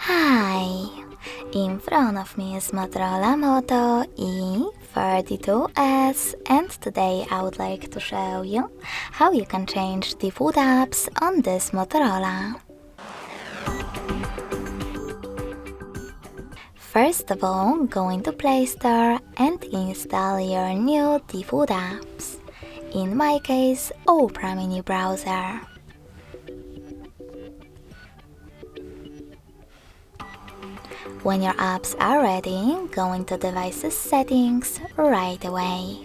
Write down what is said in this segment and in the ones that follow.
Hi! In front of me is Motorola Moto E32s, and today I would like to show you how you can change the food apps on this Motorola. First of all, go into Play Store and install your new food apps. In my case, Opera Mini Browser. When your apps are ready, go into Devices Settings right away.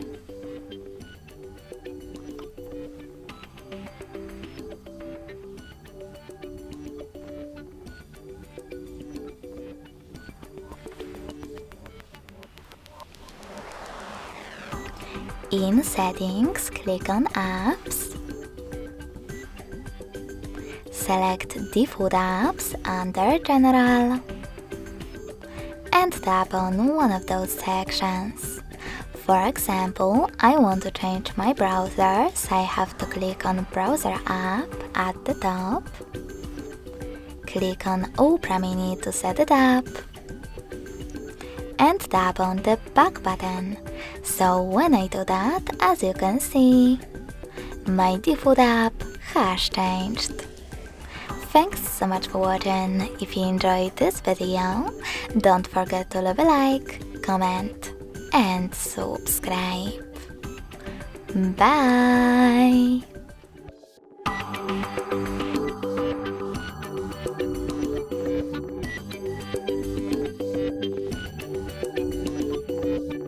In Settings, click on Apps. Select the food apps under General and tap on one of those sections. For example, I want to change my browser, so I have to click on Browser app at the top. Click on Opera Mini to set it up and tap on the back button. So when I do that, as you can see, my default app has changed. Thanks so much for watching. If you enjoyed this video, don't forget to leave a like, comment and subscribe. Bye!